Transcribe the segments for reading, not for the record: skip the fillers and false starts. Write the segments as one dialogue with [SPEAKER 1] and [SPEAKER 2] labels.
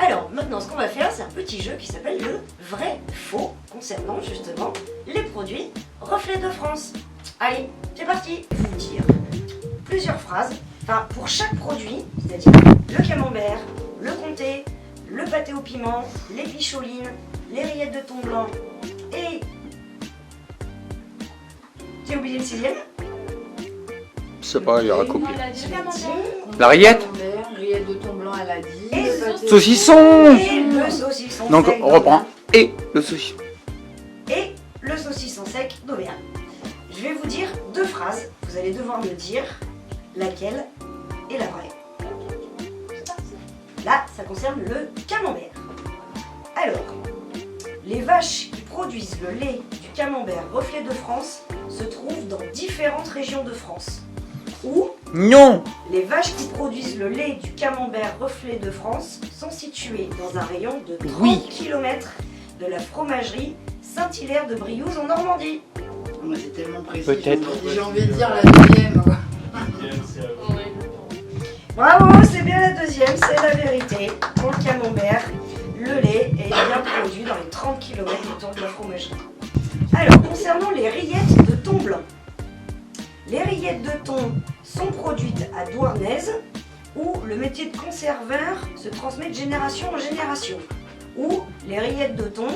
[SPEAKER 1] Alors, maintenant, ce qu'on va faire, c'est un petit jeu qui s'appelle le vrai-faux, concernant justement les produits Reflet de France. Allez, c'est parti. Je vais vous dire plusieurs phrases, enfin, pour chaque produit, c'est-à-dire le camembert, le comté, le pâté au piment, les picholines, les rillettes de thon blanc et... J'ai oublié le sixième.
[SPEAKER 2] C'est pas, il a recopié.
[SPEAKER 1] La
[SPEAKER 2] rillette.
[SPEAKER 3] Rillette de thon blanc, elle a dit.
[SPEAKER 1] Et
[SPEAKER 3] Le pâté-
[SPEAKER 2] Saucisson.
[SPEAKER 1] Et le saucisson
[SPEAKER 2] Donc
[SPEAKER 1] sec
[SPEAKER 2] on reprend. Et le saucisson.
[SPEAKER 1] et le saucisson sec d'Auvergne. Je vais vous dire deux phrases. Vous allez devoir me dire laquelle est la vraie. Là, ça concerne le camembert. Alors, les vaches qui produisent le lait du camembert Reflet de France se trouvent dans différentes régions de France. Ou
[SPEAKER 2] Non.
[SPEAKER 1] les vaches qui produisent le lait du camembert Reflet de France sont situées dans un rayon de 30
[SPEAKER 2] Oui.
[SPEAKER 1] km de la fromagerie Saint-Hilaire de Briouze en Normandie.
[SPEAKER 3] Moi, c'est tellement précis.
[SPEAKER 2] Peut-être.
[SPEAKER 3] J'ai envie de dire la deuxième. Quoi.
[SPEAKER 1] Bravo, c'est bien la deuxième, c'est la vérité. Pour le camembert, le lait est bien produit dans les 30 km autour de la fromagerie. Alors, concernant les rillettes de thon blanc. Les rillettes de thon sont produites à Douarnez, où le métier de conserveur se transmet de génération en génération. Où les rillettes de thon,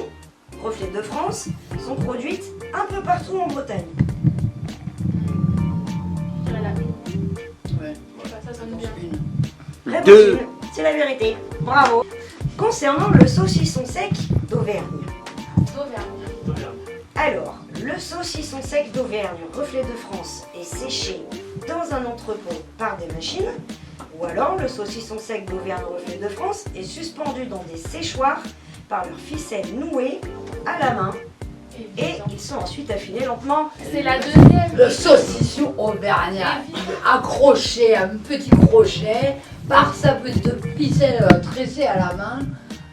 [SPEAKER 1] Reflet de France, sont produites un peu partout en Bretagne.
[SPEAKER 3] Ouais.
[SPEAKER 4] Ça sonne bien.
[SPEAKER 3] Une.
[SPEAKER 2] Deux.
[SPEAKER 1] C'est la vérité. Bravo. Concernant le saucisson sec d'Auvergne.
[SPEAKER 4] D'Auvergne.
[SPEAKER 1] Alors, le saucisson sec d'Auvergne, Reflet de France, est séché dans un entrepôt par des machines. Ou alors, le saucisson sec d'Auvergne, Reflet de France, est suspendu dans des séchoirs par leurs ficelles nouées à la main. Et ils sont ensuite affinés lentement.
[SPEAKER 4] C'est la deuxième.
[SPEAKER 3] Le saucisson auvergnat, accroché à un petit crochet par sa petite ficelle tressée à la main.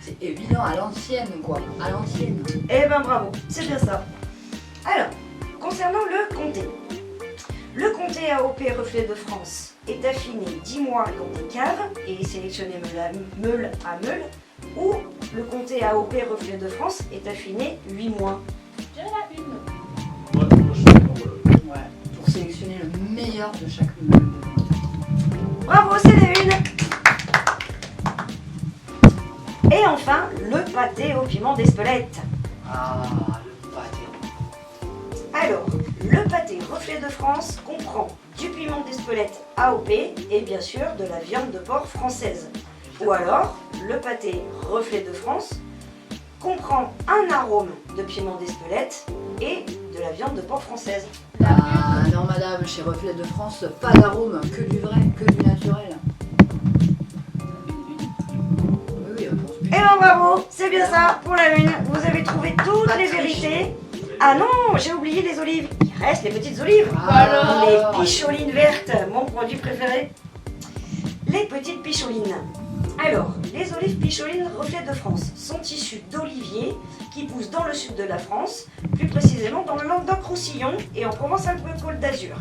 [SPEAKER 3] C'est évident, à l'ancienne, quoi. À l'ancienne.
[SPEAKER 1] Eh ben bravo, c'est bien ça. Alors, concernant le comté. Le comté AOP Reflet de France est affiné 10 mois dans des caves et est sélectionné meule à meule. Ou le comté AOP Reflet de France est affiné 8 mois.
[SPEAKER 4] Je dirais la une.
[SPEAKER 3] Ouais. Pour sélectionner le meilleur de chaque meule.
[SPEAKER 1] Bravo, c'est la une. Et enfin, le pâté au piment d'Espelette.
[SPEAKER 3] Ah, le pâté.
[SPEAKER 1] Alors, le pâté Reflet de France comprend du piment d'Espelette AOP et bien sûr de la viande de porc française. Ou alors, le pâté Reflet de France comprend un arôme de piment d'Espelette et de la viande de porc française.
[SPEAKER 3] Ah, non, madame, chez Reflet de France, pas d'arôme, que du vrai, que du naturel. Oui, oui, on pense
[SPEAKER 1] Et ben bravo, c'est bien ça pour la une. Vous avez trouvé toutes
[SPEAKER 3] Pas
[SPEAKER 1] les
[SPEAKER 3] tricher.
[SPEAKER 1] vérités. Ah non, j'ai oublié les olives. Il reste les petites olives.
[SPEAKER 3] Ah,
[SPEAKER 1] Les picholines vertes, mon produit préféré. Les petites picholines. Alors, les olives picholines Reflet de France sont issues d'oliviers qui poussent dans le sud de la France, plus précisément dans le Languedoc-Roussillon et en Provence-Alpes-Côte d'Azur.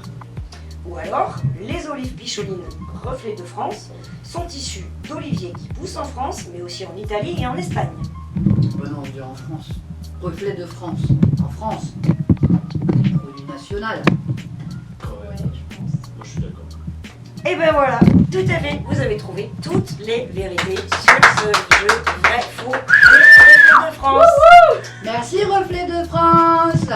[SPEAKER 1] Ou alors, les olives picholines Reflet de France sont issues d'oliviers qui poussent en France, mais aussi en Italie et en Espagne.
[SPEAKER 3] Bon, non, on dirait en France. Reflet de France. En France. Produit national.
[SPEAKER 4] Ouais, je pense.
[SPEAKER 5] Moi je suis d'accord.
[SPEAKER 1] Et ben voilà, tout à fait, vous avez trouvé toutes les vérités sur ce jeu vrai-faux de Reflet de France.
[SPEAKER 3] Merci, Reflet de France.